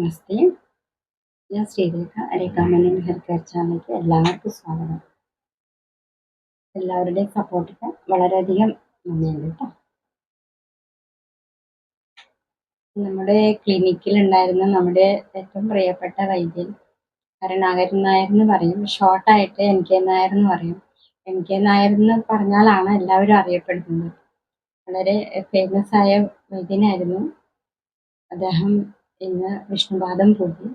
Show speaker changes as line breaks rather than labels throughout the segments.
നമസ്തേ. ഞാൻ Sreerekha. രേഖാമണി health care ചാനലിലേക്ക് എല്ലാവർക്കും സ്വാഗതം. എല്ലാവരുടെയും സപ്പോർട്ടിന് വളരെയധികം നന്ദിയുണ്ട് കേട്ടോ. നമ്മുടെ ക്ലിനിക്കിൽ ഉണ്ടായിരുന്ന നമ്മുടെ ഏറ്റവും പ്രിയപ്പെട്ട വൈദ്യൻ കരുണാകരൻ നായർ എന്ന് പറയും. ഷോർട്ടായിട്ട് NK നായർ എന്ന് പറയും. NK നായർ എന്ന് പറഞ്ഞാലാണ് എല്ലാവരും അറിയപ്പെടുന്നത്. വളരെ ഫേമസ് ആയ വൈദ്യനായിരുന്നു അദ്ദേഹം. ഇന്ന് വിഷ്ണുപാദം പോയി.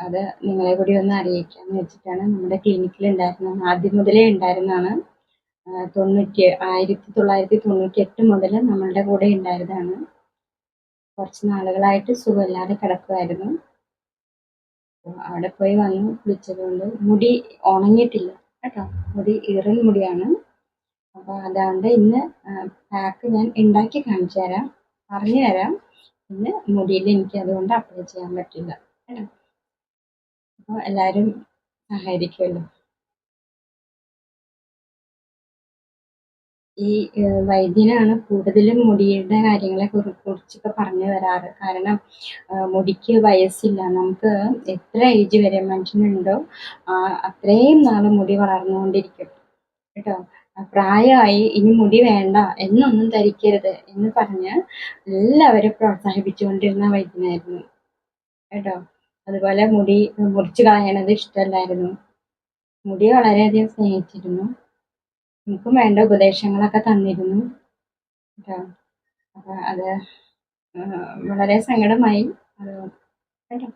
അത് നിങ്ങളെ കൂടി ഒന്ന് അറിയിക്കാമെന്ന് വെച്ചിട്ടാണ്. നമ്മുടെ ക്ലിനിക്കിൽ ഉണ്ടായിരുന്ന ആദ്യം മുതലേ ഉണ്ടായിരുന്നതാണ്. 1998 മുതൽ നമ്മളുടെ കൂടെ ഉണ്ടായതാണ്. കുറച്ച് നാളുകളായിട്ട് സുഖമില്ലാതെ കിടക്കുമായിരുന്നു. അവിടെ പോയി വന്നു കുളിച്ചതുകൊണ്ട് മുടി ഉണങ്ങിയിട്ടില്ല കേട്ടോ. മുടി ഈറൻ മുടിയാണ്. അപ്പോൾ അതുകൊണ്ട് ഇന്ന് പാക്ക് ഞാൻ ഉണ്ടാക്കി കാണിച്ചു തരാം, പറഞ്ഞു തരാം. ഇന്ന് മുടിയിൽ എനിക്ക് അതുകൊണ്ട് അപ്ലൈ ചെയ്യാൻ പറ്റില്ല കേട്ടോ. അപ്പോൾ എല്ലാവരും സഹകരിക്കുമല്ലോ. ഈ വൈദ്യനാണ് കൂടുതലും മുടിയുടെ കാര്യങ്ങളെ കുറിച്ചൊക്കെ പറഞ്ഞു തരാറ്. കാരണം മുടിക്ക് വയസ്സില്ല. നമുക്ക് എത്ര ഏജ് വരെ മനുഷ്യനുണ്ടോ അത്രയും നാൾ മുടി വളർന്നുകൊണ്ടിരിക്കും കേട്ടോ. പ്രായമായി ഇനി മുടി വേണ്ട എന്നൊന്നും ധരിക്കരുത് എന്ന് പറഞ്ഞ് എല്ലാവരും പ്രോത്സാഹിപ്പിച്ചുകൊണ്ടിരുന്ന വൈദ്യനായിരുന്നു കേട്ടോ. അതുപോലെ മുടി മുറിച്ച് കളയണത് ഇഷ്ടമല്ലായിരുന്നു. മുടി വളരെയധികം സ്നേഹിച്ചിരുന്നു. നമുക്കും വേണ്ട ഉപദേശങ്ങളൊക്കെ തന്നിരുന്നു കേട്ടോ. അപ്പം അത് വളരെ സങ്കടമായി കേട്ടോ.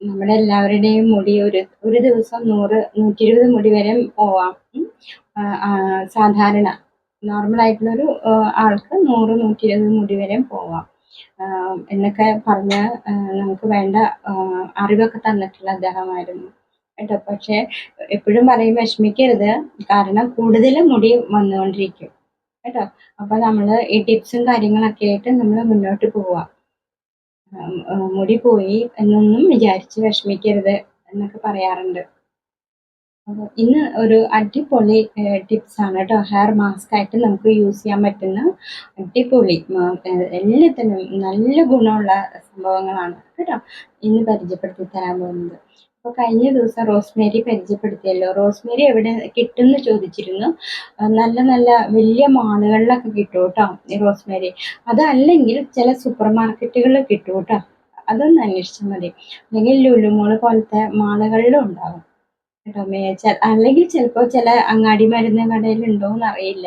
നമ്മുടെ എല്ലാവരുടെയും മുടി ഒരു ദിവസം 100-120 മുടി വരെ പോവാം. സാധാരണ നോർമലായിട്ടുള്ളൊരു ആൾക്ക് 100-120 മുടി വരെ പോവാം എന്നൊക്കെ പറഞ്ഞ് നമുക്ക് വേണ്ട അറിവൊക്കെ തന്നിട്ടുള്ള അദ്ദേഹമായിരുന്നു കേട്ടോ. പക്ഷെ എപ്പോഴും പറയും വിഷമിക്കരുത്, കാരണം കൂടുതൽ മുടി വന്നുകൊണ്ടിരിക്കും കേട്ടോ. അപ്പൊ നമ്മൾ ഈ ടിപ്സും കാര്യങ്ങളൊക്കെ ആയിട്ട് നമ്മൾ മുന്നോട്ട് പോവാം. മുടി പോയി എന്നൊന്നും വിചാരിച്ച് വിഷമിക്കരുത് എന്നൊക്കെ പറയാറുണ്ട്. അപ്പോൾ ഇന്ന് ഒരു അടിപൊളി ടിപ്സ് ആണ് കേട്ടോ. ഹെയർ മാസ്ക് ആയിട്ട് നമുക്ക് യൂസ് ചെയ്യാൻ പറ്റുന്ന അടിപൊളി എല്ലാത്തിനും നല്ല ഗുണമുള്ള സംഭവങ്ങളാണ് കേട്ടോ ഇന്ന് പരിചയപ്പെടുത്തി തരാൻ പോകുന്നത്. അപ്പോൾ കഴിഞ്ഞ ദിവസം റോസ്മേരി പരിചയപ്പെടുത്തിയല്ലോ. റോസ്മേരി എവിടെ കിട്ടുമെന്ന് ചോദിച്ചിരുന്നു. നല്ല നല്ല വലിയ മാളുകളിലൊക്കെ കിട്ടും കേട്ടോ ഈ റോസ്മേരി. അതല്ലെങ്കിൽ ചില സൂപ്പർ മാർക്കറ്റുകളിൽ കിട്ടും കേട്ടോ. അതൊന്ന് അന്വേഷിച്ചാൽ മതി. അല്ലെങ്കിൽ ലുലു മോൾ പോലത്തെ മാളുകളിലും ഉണ്ടാവും കേട്ടോ. അല്ലെങ്കിൽ ചിലപ്പോൾ ചില അങ്ങാടി മരുന്ന് കടയിൽ ഉണ്ടോയെന്ന് അറിയില്ല.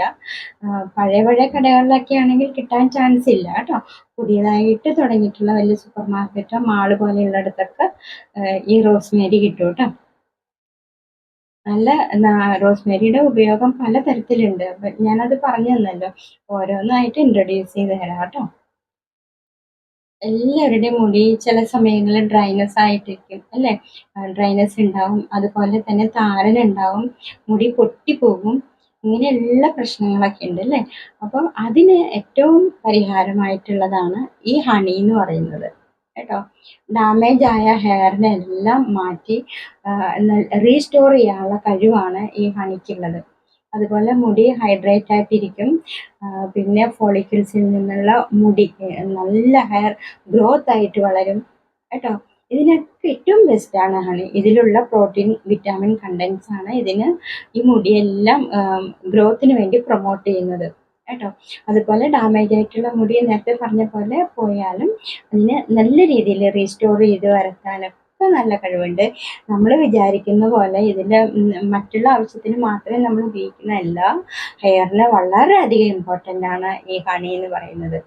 പഴയ കടകളിലൊക്കെ ആണെങ്കിൽ കിട്ടാൻ ചാൻസ് ഇല്ല കേട്ടോ. പുതിയതായിട്ട് തുടങ്ങിയിട്ടുള്ള വലിയ സൂപ്പർ മാർക്കറ്റോ മാള് പോലെയുള്ളിടത്തൊക്കെ ഈ റോസ്മേരി കിട്ടും കേട്ടോ. നല്ല റോസ്മേരിയുടെ ഉപയോഗം പലതരത്തിലുണ്ട്. ഞാനത് പറഞ്ഞു തന്നല്ലോ. ഓരോന്നായിട്ട് ഇൻട്രൊഡ്യൂസ് ചെയ്ത് തരാം കേട്ടോ. എല്ലാവരുടെയും മുടി ചില സമയങ്ങളിൽ ഡ്രൈനെസ് ആയിട്ടിരിക്കും അല്ലേ. ഡ്രൈനെസ് ഉണ്ടാവും, അതുപോലെ തന്നെ താരനുണ്ടാവും, മുടി പൊട്ടിപ്പോകും, ഇങ്ങനെയുള്ള പ്രശ്നങ്ങളൊക്കെ ഉണ്ട് അല്ലേ. അപ്പോൾ അതിന് ഏറ്റവും പരിഹാരമായിട്ടുള്ളതാണ് ഈ ഹണി എന്ന് പറയുന്നത് കേട്ടോ. ഡാമേജ് ആയ ഹെയറിനെല്ലാം മാറ്റി റീസ്റ്റോർ ചെയ്യാനുള്ള കഴിവാണ് ഈ ഹണിക്കുള്ളത്. അതുപോലെ മുടി ഹൈഡ്രേറ്റ് ആയിട്ടിരിക്കും. പിന്നെ ഫോളിക്കിൾസിൽ നിന്നുള്ള മുടി നല്ല ഹെയർ ഗ്രോത്ത് ആയിട്ട് വളരും കേട്ടോ. ഇതിനൊക്കെ ഏറ്റവും ബെസ്റ്റാണ് ഹണി. ഇതിലുള്ള പ്രോട്ടീൻ വിറ്റാമിൻ കണ്ടൻസ് ആണ് ഇതിന് ഈ മുടിയെല്ലാം ഗ്രോത്തിന് വേണ്ടി പ്രൊമോട്ട് ചെയ്യുന്നത് കേട്ടോ. അതുപോലെ ഡാമേജ് ആയിട്ടുള്ള മുടി നേരത്തെ പറഞ്ഞ പോലെ പോയാലും അതിനെ നല്ല രീതിയിൽ റീസ്റ്റോർ ചെയ്ത് വരുത്താനും നല്ല കഴിവുണ്ട്. നമ്മൾ വിചാരിക്കുന്ന പോലെ ഇതിൻ്റെ മറ്റുള്ള ആവശ്യത്തിന് മാത്രമേ നമ്മൾ ഉപയോഗിക്കുന്നതല്ല. ഹെയറിന് വളരെയധികം ഇമ്പോർട്ടൻ്റ് ആണ് ഈ ഹണി എന്ന് പറയുന്നത്.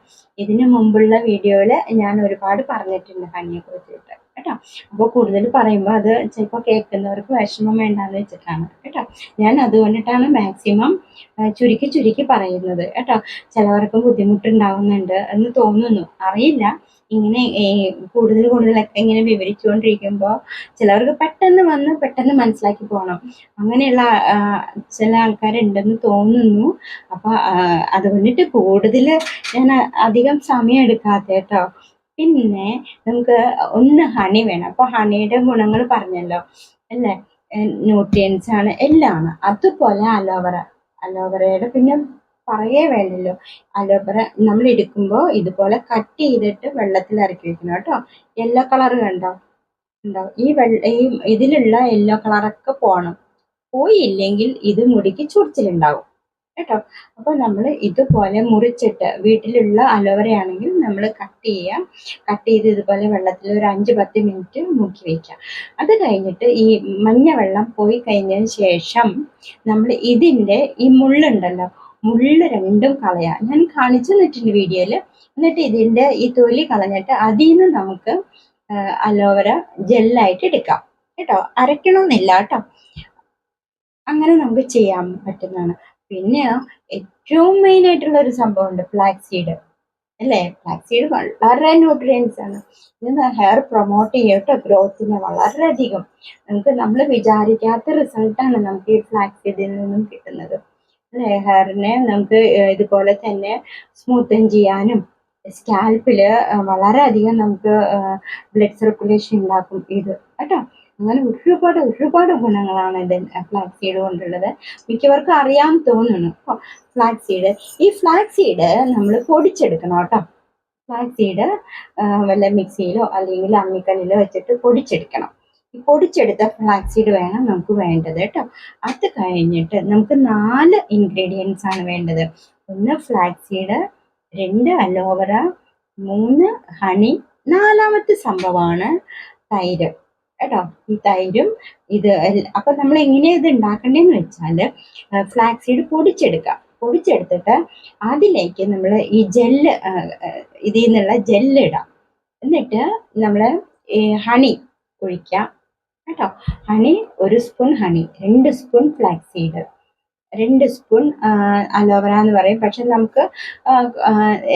ഇതിന് മുമ്പുള്ള വീഡിയോയിൽ ഞാൻ ഒരുപാട് പറഞ്ഞിട്ടുണ്ട് ഹണിയെ കുറിച്ചിട്ട് കേട്ടോ. അപ്പോൾ കൂടുതൽ പറയുമ്പോൾ അത് ചിലപ്പോൾ കേൾക്കുന്നവർക്ക് വിഷമം വേണ്ടാന്ന് വെച്ചിട്ടാണ് കേട്ടോ. ഞാൻ അതുകൊണ്ടിട്ടാണ് മാക്സിമം ചുരുക്കി പറയുന്നത് കേട്ടോ. ചിലവർക്കും ബുദ്ധിമുട്ടുണ്ടാവുന്നുണ്ട് എന്ന് തോന്നുന്നു, അറിയില്ല. ഇങ്ങനെ കൂടുതലൊക്കെ ഇങ്ങനെ വിവരിച്ചുകൊണ്ടിരിക്കുമ്പോൾ ചിലവർക്ക് പെട്ടെന്ന് മനസ്സിലാക്കി പോകണം. അങ്ങനെയുള്ള ചില ആൾക്കാരുണ്ടെന്ന് തോന്നുന്നു. അപ്പോൾ അതുകൊണ്ടിട്ട് കൂടുതൽ ഞാൻ അധികം സമയം എടുക്കാത്ത കേട്ടോ. പിന്നെ നമുക്ക് ഒന്ന് ഹണി വേണം. അപ്പോൾ ഹണിയുടെ ഗുണങ്ങൾ പറഞ്ഞല്ലോ അല്ലേ. ന്യൂട്രിയൻസ് ആണ്, എല്ലാം ആണ്. അതുപോലെ അലോവറയുടെ പിന്നെ പറയേ വേണ്ടല്ലോ. അലോവേറ നമ്മൾ എടുക്കുമ്പോൾ ഇതുപോലെ കട്ട് ചെയ്തിട്ട് വെള്ളത്തിൽ ഇറക്കി വെക്കണം കേട്ടോ. യെല്ലോ കളർ കണ്ടോ? ഉണ്ടോ? ഈ ഇതിലുള്ള യെല്ലോ കളറൊക്കെ പോകണം. പോയില്ലെങ്കിൽ ഇത് മുടിക്ക് ചൊറിച്ചിലുണ്ടാവും കേട്ടോ. അപ്പൊ നമ്മൾ ഇതുപോലെ മുറിച്ചിട്ട്, വീട്ടിലുള്ള അലോവേര ആണെങ്കിൽ നമ്മൾ കട്ട് ചെയ്യുക. കട്ട് ചെയ്ത് ഇതുപോലെ വെള്ളത്തിൽ ഒരു 5-10 മിനിറ്റ് മുക്കി വയ്ക്കുക. അത് കഴിഞ്ഞിട്ട് ഈ മഞ്ഞ വെള്ളം പോയി കഴിഞ്ഞതിന് ശേഷം നമ്മൾ ഇതിൻ്റെ ഈ മുള്ളുണ്ടല്ലോ, മുള്ള് രണ്ടും കളയാം. ഞാൻ കാണിച്ചു തന്നിട്ടുണ്ട് വീഡിയോയിൽ. എന്നിട്ട് ഇതിൻ്റെ ഈ തൊലി കളഞ്ഞിട്ട് അതിൽ നിന്ന് നമുക്ക് അലോവേര ജെല്ലായിട്ട് എടുക്കാം കേട്ടോ. അരയ്ക്കണമെന്നില്ല കേട്ടോ. അങ്ങനെ നമുക്ക് ചെയ്യാൻ പറ്റുന്നതാണ്. പിന്നെ ഏറ്റവും മെയിൻ ആയിട്ടുള്ള ഒരു സംഭവമുണ്ട്, ഫ്ലാക്സ് സീഡ് അല്ലേ. ഫ്ലാക്സ് സീഡ് വളരെ ന്യൂട്രിയൻസ് ആണ്. ഇത് ഹെയർ പ്രൊമോട്ട് ചെയ്യട്ടോ, ഗ്രോത്തിനെ വളരെയധികം. നമുക്ക് നമ്മൾ വിചാരിക്കാത്ത റിസൾട്ടാണ് നമുക്ക് ഈ ഫ്ലാക്സ് സീഡിൽ നിന്നും കിട്ടുന്നത് അല്ലേ. ഹെയറിനെ നമുക്ക് ഇതുപോലെ തന്നെ സ്മൂത്തൻ ചെയ്യാനും സ്കാൽപ്പില് വളരെയധികം നമുക്ക് ബ്ലഡ് സർക്കുലേഷൻ ഉണ്ടാക്കും ഇത് കേട്ടോ. അങ്ങനെ ഒരുപാട് ഗുണങ്ങളാണ് ഇത് ഫ്ലാക്സ് സീഡ് കൊണ്ടുള്ളത്. മിക്കവർക്കും അറിയാൻ തോന്നുന്നു ഫ്ലാക്സ് സീഡ്. ഈ ഫ്ലാക്സ് സീഡ് നമ്മൾ പൊടിച്ചെടുക്കണം കേട്ടോ. ഫ്ലാക്സ് സീഡ് വല്ല മിക്സിയിലോ അല്ലെങ്കിൽ അമ്മിക്കല്ലിലോ വെച്ചിട്ട് പൊടിച്ചെടുക്കണം. ഈ പൊടിച്ചെടുത്ത ഫ്ലാക്സ് സീഡ് വേണം നമുക്ക് വേണ്ടത് കേട്ടോ. അത് കഴിഞ്ഞിട്ട് നമുക്ക് 4 ഇൻഗ്രീഡിയൻസ് ആണ് വേണ്ടത്. 1 ഫ്ലാക്സ് സീഡ്, 2 അലോവേറ, 3 ഹണി, 4മത്തെ സംഭവമാണ് തൈര് കേട്ടോ. ഈ തൈരും ഇത് അപ്പൊ നമ്മൾ എങ്ങനെയാ ഇത് ഉണ്ടാക്കേണ്ടതെന്ന് വെച്ചാൽ, ഫ്ലാക്സ് സീഡ് പൊടിച്ചെടുത്തിട്ട് അതിലേക്ക് നമ്മൾ ഈ ജെല്ല്, ഇതിൽ നിന്നുള്ള ജെല്ല് ഇടാം. എന്നിട്ട് നമ്മൾ ഈ ഹണി ഒഴിക്കാം കേട്ടോ. Honey 1 spoon honey, 2 spoon flax seed, 2 spoon aloe vera എന്ന് പറയും. പക്ഷെ നമുക്ക്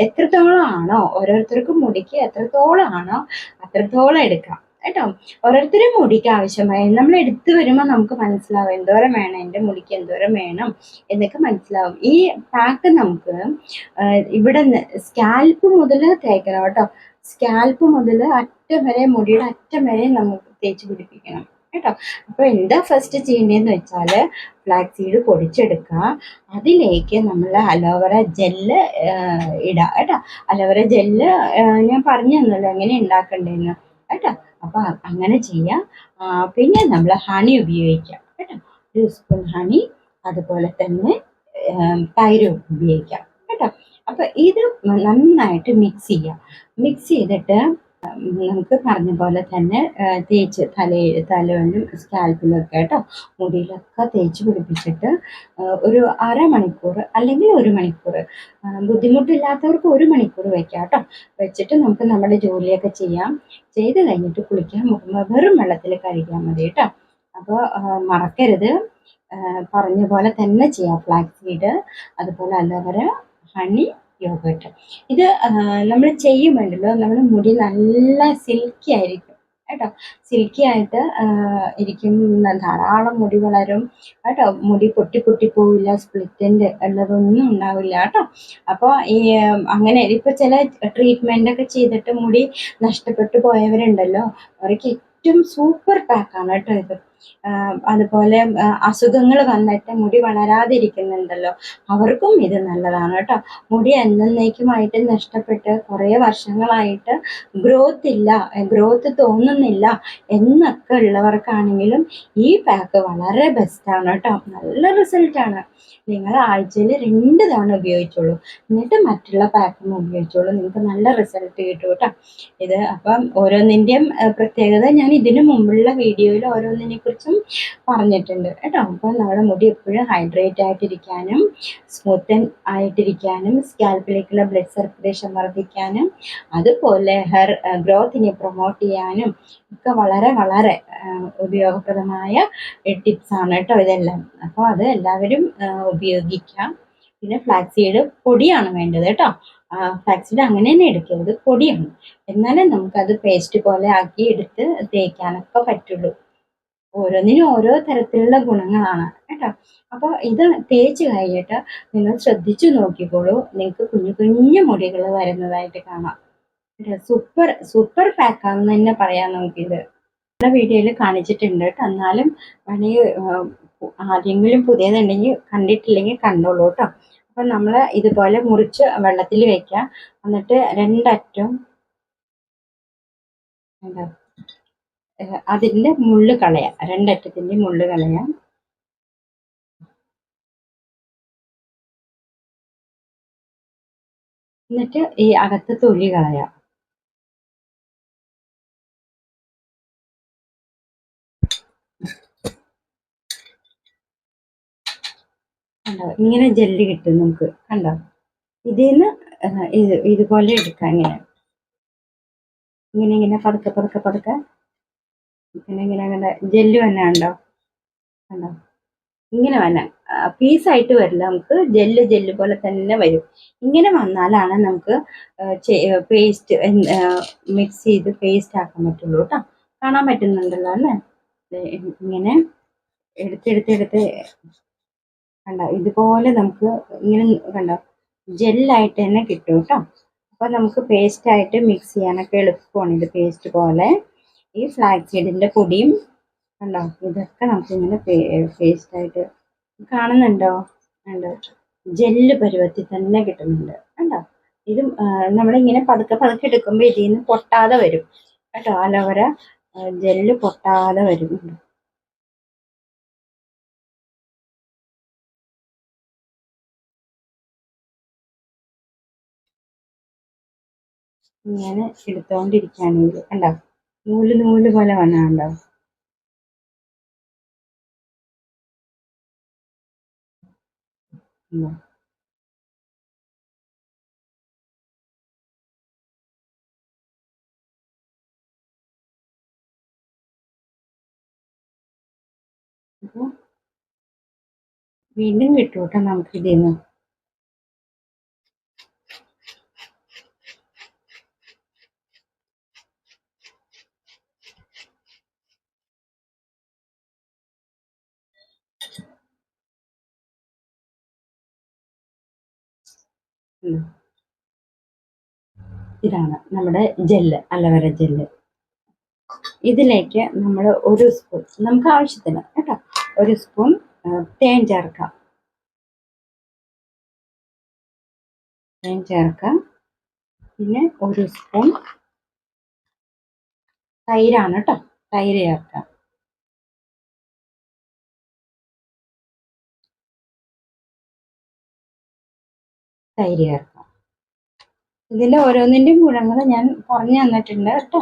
എത്രത്തോളം ആണോ, ഓരോരുത്തർക്കും മുടിക്ക് എത്രത്തോളം ആണോ അത്രത്തോളം എടുക്കാം കേട്ടോ. ഓരോരുത്തരും മുടിക്ക് ആവശ്യമായി നമ്മൾ എടുത്തു വരുമ്പോൾ നമുക്ക് മനസ്സിലാവും എന്തോരം വേണം, എൻ്റെ മുടിക്ക് എന്തോരം വേണം എന്നൊക്കെ മനസ്സിലാവും. ഈ പാക്ക് നമുക്ക് ഇവിടെ സ്കാൽപ്പ് മുതൽ തേക്കണം കേട്ടോ. സ്കാൽപ്പ് മുതൽ അറ്റം വരെ, മുടിയുടെ അറ്റം വരെ നമുക്ക് തേച്ച് പിടിപ്പിക്കണം കേട്ടോ. അപ്പൊ എന്താ ഫസ്റ്റ് ചെയ്യേണ്ടതെന്ന് വെച്ചാൽ, ഫ്ലാക്സ് സീഡ് പൊടിച്ചെടുക്കുക. അതിലേക്ക് നമ്മൾ അലോവേറ ജെല്ല് ഇടുക കേട്ടോ. അലോവേറ ജെല്ല് ഞാൻ പറഞ്ഞു തന്നല്ലോ എങ്ങനെ ഉണ്ടാക്കണ്ടേന്ന് കേട്ടോ. അപ്പൊ അങ്ങനെ ചെയ്യാം. പിന്നെ നമ്മൾ ഹണി ഉപയോഗിക്കാം കേട്ടോ. 1 സ്പൂൺ ഹണി, അതുപോലെ തന്നെ തൈര് ഉപയോഗിക്കാം കേട്ടോ. അപ്പൊ ഇത് നന്നായിട്ട് മിക്സ് ചെയ്യാം. മിക്സ് ചെയ്തിട്ട് നമുക്ക് പറഞ്ഞ പോലെ തന്നെ തേച്ച് തലയിലും സ്കാൽപ്പിലും ഒക്കെ കേട്ടോ, മുടിയിലൊക്കെ തേച്ച് പിടിപ്പിച്ചിട്ട് ഒരു അരമണിക്കൂർ അല്ലെങ്കിൽ 1 മണിക്കൂർ, ബുദ്ധിമുട്ടില്ലാത്തവർക്ക് 1 മണിക്കൂർ വെക്കാം കേട്ടോ. വെച്ചിട്ട് നമുക്ക് നമ്മുടെ ജോലിയൊക്കെ ചെയ്യാം. ചെയ്ത് കഴിഞ്ഞിട്ട് കുളിക്കാൻ പോകുമ്പോൾ വെറും വെള്ളത്തിൽ കഴുകിയാൽ മതി കേട്ടോ. അപ്പോൾ മറക്കരുത്, പറഞ്ഞ പോലെ തന്നെ ചെയ്യാം. ഫ്ലാക്സ് സീഡ്, അതുപോലെ അലോവേറ, ഹണി, യോഗട്ട്. ഇത് നമ്മൾ ചെയ്യുമ്പോണ്ടല്ലോ നമ്മുടെ മുടി നല്ല സിൽക്കി ആയിരിക്കും കേട്ടോ. സിൽക്കി ആയിട്ട് ഇരിക്കും, ധാരാളം മുടി വളരും കേട്ടോ. മുടി പൊട്ടി പോവില്ല, സ്പ്ലിറ്റൻ്റ് ഉള്ളതൊന്നും ഉണ്ടാവില്ല കേട്ടോ. അപ്പോൾ ഈ അങ്ങനെ ഇപ്പോൾ ചില ട്രീറ്റ്മെൻ്റ് ഒക്കെ ചെയ്തിട്ട് മുടി നഷ്ടപ്പെട്ടു പോയവരുണ്ടല്ലോ, അവർക്ക് ഏറ്റവും സൂപ്പർ പാക്കാണ് കേട്ടോ ഇത്. അതുപോലെ അസുഖങ്ങൾ വന്നിട്ട് മുടി വളരാതിരിക്കുന്നുണ്ടല്ലോ, അവർക്കും ഇത് നല്ലതാണ് കേട്ടോ. മുടി എന്നേക്കുമായിട്ട് നഷ്ടപ്പെട്ട് കുറേ വർഷങ്ങളായിട്ട് ഗ്രോത്ത് തോന്നുന്നില്ല എന്നൊക്കെ ഉള്ളവർക്കാണെങ്കിലും ഈ പാക്ക് വളരെ ബെസ്റ്റാണ് കേട്ടോ. നല്ല റിസൾട്ടാണ്. നിങ്ങൾ ആഴ്ചയിൽ 2 തവണ ഉപയോഗിച്ചോളൂ, എന്നിട്ട് മറ്റുള്ള പാക്കും ഉപയോഗിച്ചോളൂ. നിങ്ങൾക്ക് നല്ല റിസൾട്ട് കിട്ടും കേട്ടോ ഇത്. അപ്പം ഓരോന്നിൻ്റെയും പ്രത്യേകത ഞാൻ ഇതിനു മുമ്പുള്ള വീഡിയോയിൽ ഓരോന്നിനെ കുറിച്ചും പറഞ്ഞിട്ടുണ്ട് കേട്ടോ. അപ്പോൾ നമ്മുടെ മുടി എപ്പോഴും ഹൈഡ്രേറ്റ് ആയിട്ടിരിക്കാനും സ്മൂത്തൻ ആയിട്ടിരിക്കാനും സ്കാൽപ്പിലേക്കുള്ള ബ്ലഡ് സർക്കുലേഷൻ വർദ്ധിക്കാനും അതുപോലെ ഹെയർ ഗ്രോത്തിനെ പ്രൊമോട്ട് ചെയ്യാനും ഒക്കെ വളരെ ഉപയോഗപ്രദമായ ടിപ്സാണ് കേട്ടോ ഇതെല്ലാം. അപ്പോൾ അത് എല്ലാവരും ഉപയോഗിക്കാം. പിന്നെ ഫ്ലാക്സ് സീഡ് പൊടിയാണ് വേണ്ടത് കേട്ടോ. ഫ്ലാക്സ് സീഡ് അങ്ങനെ തന്നെ എടുക്കരുത്, പൊടിയാണ്. എന്നാലേ നമുക്കത് പേസ്റ്റ് പോലെ ആക്കി എടുത്ത് തേക്കാനൊക്കെ പറ്റുള്ളൂ. ഓരോന്നിനും ഓരോ തരത്തിലുള്ള ഗുണങ്ങളാണ് കേട്ടോ. അപ്പോൾ ഇത് തേച്ച് കഴിഞ്ഞിട്ട് നിങ്ങൾ ശ്രദ്ധിച്ചു നോക്കിക്കോളൂ, നിങ്ങൾക്ക് കുഞ്ഞു മുടികൾ വരുന്നതായിട്ട് കാണാം. സൂപ്പർ പാക്കാണെന്ന് തന്നെ പറയാം നമുക്കിത്. വീഡിയോയിൽ കാണിച്ചിട്ടുണ്ട് കേട്ടോ. എന്നാലും വേണമെങ്കിൽ ആരെങ്കിലും പുതിയതുണ്ടെങ്കിൽ കണ്ടിട്ടില്ലെങ്കിൽ കണ്ടോളൂ കേട്ടോ. അപ്പം നമ്മൾ ഇതുപോലെ മുറിച്ച് വെള്ളത്തിൽ വെക്കുക. എന്നിട്ട് രണ്ടറ്റവും എന്താ അതിൻ്റെ മുള്ള് കളയാം, രണ്ടറ്റത്തിൻ്റെ മുള്ള് കളയാം. എന്നിട്ട് ഈ അകത്ത് തൊലി കളയാം. കണ്ടോ, ഇങ്ങനെ ജെല്ലി കിട്ടും നമുക്ക്. കണ്ടോ, ഇതിന്ന് ഇതുപോലെ എടുക്കാം. ഇങ്ങനെ പതുക്കെ പതുക്കെ പതുക്കെ ഇങ്ങനെ ജെല്ല് തന്നെ ഉണ്ടോ. കണ്ടോ, ഇങ്ങനെ വന്നെ പീസായിട്ട് വരില്ല, നമുക്ക് ജെല്ല് പോലെ തന്നെ വരും. ഇങ്ങനെ വന്നാലാണ് നമുക്ക് പേസ്റ്റ് മിക്സ് ചെയ്ത് പേസ്റ്റ് ആക്കാൻ പറ്റുള്ളൂ കേട്ടോ. കാണാൻ പറ്റുന്നുണ്ടല്ലോ അല്ലേ? ഇങ്ങനെ എടുത്ത് കണ്ടോ, ഇതുപോലെ നമുക്ക് ഇങ്ങനെ കണ്ടോ ജെല്ലായിട്ട് തന്നെ കിട്ടും കേട്ടോ. അപ്പോൾ നമുക്ക് പേസ്റ്റായിട്ട് മിക്സ് ചെയ്യാനൊക്കെ എളുപ്പമാണ്. ഇത് പേസ്റ്റ് പോലെ ഈ ഫ്ലാക്സ് സീഡിൻ്റെ പൊടിയും കണ്ടോ, ഇതൊക്കെ നമുക്കിങ്ങനെ പേസ്റ്റായിട്ട് കാണുന്നുണ്ടോ. കണ്ടോ, ജെല്ല് പരുവത്തിൽ തന്നെ കിട്ടുന്നുണ്ട്. കണ്ടോ, ഇത് നമ്മളിങ്ങനെ പതുക്കെ പതുക്കെ എടുക്കുമ്പോൾ ഇതിൽ നിന്ന് പൊട്ടാതെ വരും കേട്ടോ. അലോവേര ജെല്ല് പൊട്ടാതെ വരും. ഇങ്ങനെ എടുത്തോണ്ടിരിക്കുകയാണെങ്കിൽ കണ്ടോ, നൂല് പോലെ വന്നാണ്ടോ. അപ്പോൾ വീണ്ടും കിട്ടും കേട്ടോ നമുക്ക് ഇതിൽ നിന്ന്. ഇതാണ് നമ്മുടെ ജെല്ല്, അലോവേര ജെല്ല്. ഇതിലേക്ക് നമ്മൾ ഒരു സ്പൂൺ, നമുക്ക് ആവശ്യത്തിന് കേട്ടോ, ഒരു സ്പൂൺ തേൻ ചേർക്കാം. പിന്നെ ഒരു സ്പൂൺ തൈരാണ് കേട്ടോ, തൈര് ചേർക്കാം. ഇതിൻ്റെ ഓരോന്നിൻ്റെയും ഗുണങ്ങൾ ഞാൻ പറഞ്ഞു തന്നിട്ടുണ്ട് കേട്ടോ.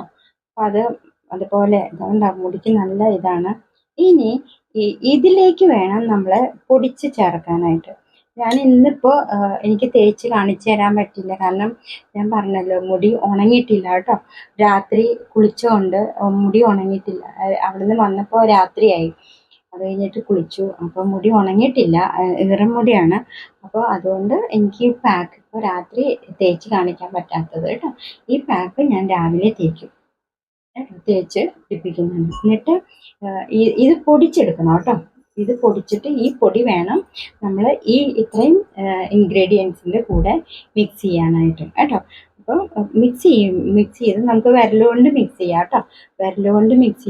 അപ്പം അതുപോലെ അതുകൊണ്ടാണ് മുടിക്ക് നല്ല ഇതാണ്. ഇനി ഇതിലേക്ക് വേണം നമ്മൾ പൊടിച്ച് ചേർക്കാനായിട്ട്. ഞാൻ ഇന്നിപ്പോൾ എനിക്ക് തേച്ച് കാണിച്ചു തരാൻ പറ്റില്ല, കാരണം ഞാൻ പറഞ്ഞല്ലോ മുടി ഉണങ്ങിയിട്ടില്ല കേട്ടോ. രാത്രി കുളിച്ചുകൊണ്ട് മുടി ഉണങ്ങിയിട്ടില്ല. അവിടുന്ന് വന്നപ്പോൾ രാത്രിയായി, അത് കഴിഞ്ഞിട്ട് കുളിച്ചു. അപ്പോൾ മുടി ഉണങ്ങിയിട്ടില്ല, ഈറൻ മുടിയാണ്. അപ്പോൾ അതുകൊണ്ട് എനിക്ക് പാക്ക് ഇപ്പോൾ രാത്രി തേച്ച് കാണിക്കാൻ പറ്റാത്തത് കേട്ടോ. ഈ പാക്ക് ഞാൻ രാവിലെ തേച്ച് പിടിപ്പിക്കുന്നുണ്ട്. എന്നിട്ട് ഇത് പൊടിച്ചെടുക്കണം കേട്ടോ. ഇത് പൊടിച്ചിട്ട് ഈ പൊടി വേണം നമ്മൾ ഈ ഇത്രയും ഇൻഗ്രീഡിയൻസിൻ്റെ കൂടെ മിക്സ് ചെയ്യാനായിട്ട് കേട്ടോ. അപ്പോൾ മിക്സ് ചെയ്ത് നമുക്ക് വിരലുകൊണ്ട് മിക്സ് ചെയ്യാം കേട്ടോ. വിരലുകൊണ്ട് മിക്സ്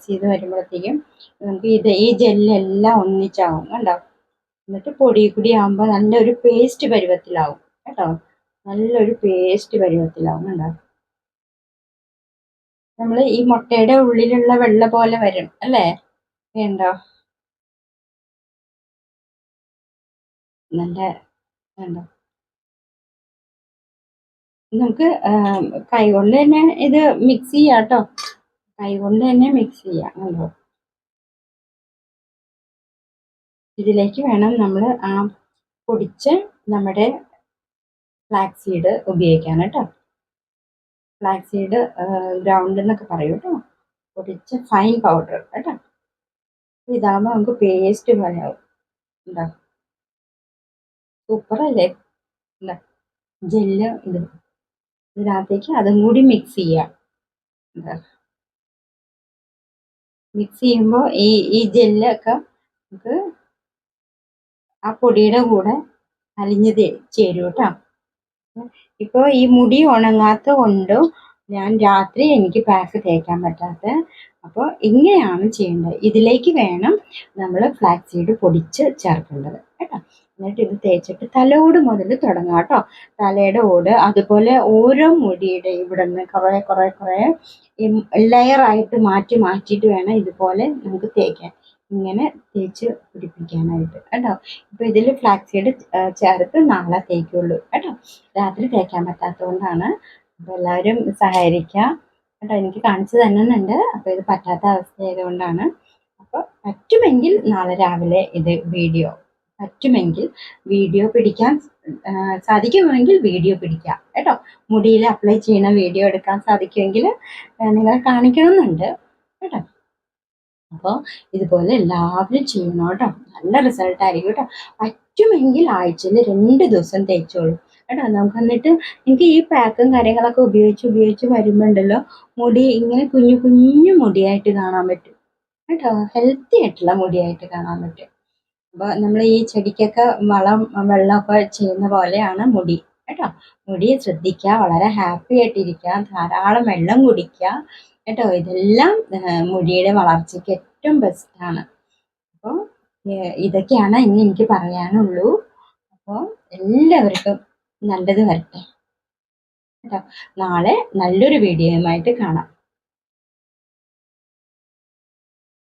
ചെയ്ത് വരുമ്പോഴത്തേക്കും നമുക്ക് ഈ ജെല്ലെല്ലാം ഒന്നിച്ചാവും കണ്ടോ. എന്നിട്ട് പൊടി ആകുമ്പോൾ നല്ലൊരു പേസ്റ്റ് പരുവത്തിലാവും കേട്ടോ. നല്ലൊരു പേസ്റ്റ് പരുവത്തിലാവും കണ്ടോ. നമ്മൾ ഈ മുട്ടയുടെ ഉള്ളിലുള്ള വെള്ള പോലെ വരും അല്ലേ, വേണ്ടോ. നല്ല വേണ്ടോ. നമുക്ക് കൈ കൊണ്ട് തന്നെ ഇത് മിക്സ് ചെയ്യാം കേട്ടോ. കൈ കൊണ്ട് തന്നെ മിക്സ് ചെയ്യാം കണ്ടോ. ഇതിലേക്ക് വേണം നമ്മൾ ആ പൊടിച്ച നമ്മുടെ ഫ്ലാക്സ് സീഡ് ഉപയോഗിക്കാൻ കേട്ടോ. ഫ്ലാക്സ് സീഡ് ഗ്രൗണ്ട് എന്നൊക്കെ പറയും കേട്ടോ, പൊടിച്ച ഫൈൻ പൗഡർ കേട്ടോ. ഇതാകുമ്പോൾ നമുക്ക് പേസ്റ്റ് പോലെയാവും. എന്താ സൂപ്പറല്ലേ. എന്താ ജെല്ല് ഇതിനകത്തേക്ക് അതും കൂടി മിക്സ് ചെയ്യാം. എന്താ മിക്സ് ചെയ്യുമ്പോൾ ഈ ജെല്ലൊക്കെ നമുക്ക് ആ പൊടിയുടെ കൂടെ അലിഞ്ഞ് ചേരും കേട്ടോ. ഇപ്പോൾ ഈ മുടി ഉണങ്ങാത്ത കൊണ്ടും ഞാൻ രാത്രി എനിക്ക് പാക്ക് തേക്കാൻ പറ്റാത്ത. അപ്പോൾ ഇങ്ങനെയാണ് ചെയ്യേണ്ടത്. ഇതിലേക്ക് വേണം നമ്മൾ ഫ്ലാക്സ് സീഡ് പൊടിച്ച് ചേർക്കേണ്ടത് കേട്ടോ. എന്നിട്ട് ഇത് തേച്ചിട്ട് തലോട് മുതൽ തുടങ്ങാം കേട്ടോ. തലയുടെ ഓട്, അതുപോലെ ഓരോ മുടിയുടെ ഇവിടെ നിന്ന് കുറേ കുറേ കുറേ ലെയറായിട്ട് മാറ്റി മാറ്റിയിട്ട് വേണം ഇതുപോലെ നമുക്ക് തേക്കാൻ. ഇങ്ങനെ തേച്ച് പിടിപ്പിക്കാനായിട്ട് കേട്ടോ. ഇപ്പൊ ഇതിൽ ഫ്ലാക്സ് സീഡ് ചേർത്ത് നാളെ തേക്കുള്ളൂ കേട്ടോ. രാത്രി തേക്കാൻ പറ്റാത്തതുകൊണ്ടാണ്. അപ്പോൾ എല്ലാവരും സഹകരിക്കുക കേട്ടോ. എനിക്ക് കാണിച്ചു തന്നുന്നുണ്ട്. അപ്പോൾ ഇത് പറ്റാത്ത അവസ്ഥയായതുകൊണ്ടാണ്. അപ്പോൾ പറ്റുമെങ്കിൽ നാളെ രാവിലെ ഇത് പറ്റുമെങ്കിൽ വീഡിയോ പിടിക്കാൻ സാധിക്കുമെങ്കിൽ വീഡിയോ പിടിക്കാം കേട്ടോ. മുടിയിൽ അപ്ലൈ ചെയ്യുന്ന വീഡിയോ എടുക്കാൻ സാധിക്കുമെങ്കിൽ നിങ്ങളെ കാണിക്കണമെന്നുണ്ട് കേട്ടോ. അപ്പോൾ ഇതുപോലെ എല്ലാവരും ചെയ്യണം കേട്ടോ. നല്ല റിസൾട്ട് ആയിരിക്കും കേട്ടോ. പറ്റുമെങ്കിൽ ആഴ്ചയിൽ 2 ദിവസം തേച്ചോളൂ കേട്ടോ. നമുക്ക് എന്നിട്ട് എനിക്ക് ഈ പാക്കും കാര്യങ്ങളൊക്കെ ഉപയോഗിച്ച് വരുമ്പോണ്ടല്ലോ മുടി ഇങ്ങനെ കുഞ്ഞു കുഞ്ഞു മുടിയായിട്ട് കാണാൻ പറ്റും കേട്ടോ. ഹെൽത്തി ആയിട്ടുള്ള മുടിയായിട്ട് കാണാൻ പറ്റും. അപ്പോൾ നമ്മൾ ഈ ചെടിക്കൊക്കെ വെള്ളമൊക്കെ ചെയ്യുന്ന പോലെയാണ് മുടി കേട്ടോ. മുടി ശ്രദ്ധിക്കുക, വളരെ ഹാപ്പി ആയിട്ടിരിക്കുക, ധാരാളം വെള്ളം കുടിക്കുക കേട്ടോ. ഇതെല്ലാം മുടിയുടെ വളർച്ചയ്ക്ക് ഏറ്റവും ബെസ്റ്റാണ്. അപ്പോൾ ഇതൊക്കെയാണ് ഇനി എനിക്ക് പറയാനുള്ളൂ. അപ്പോൾ എല്ലാവർക്കും നല്ലത് വരട്ടെ കേട്ടോ. നാളെ നല്ലൊരു വീഡിയോയുമായിട്ട് കാണാം.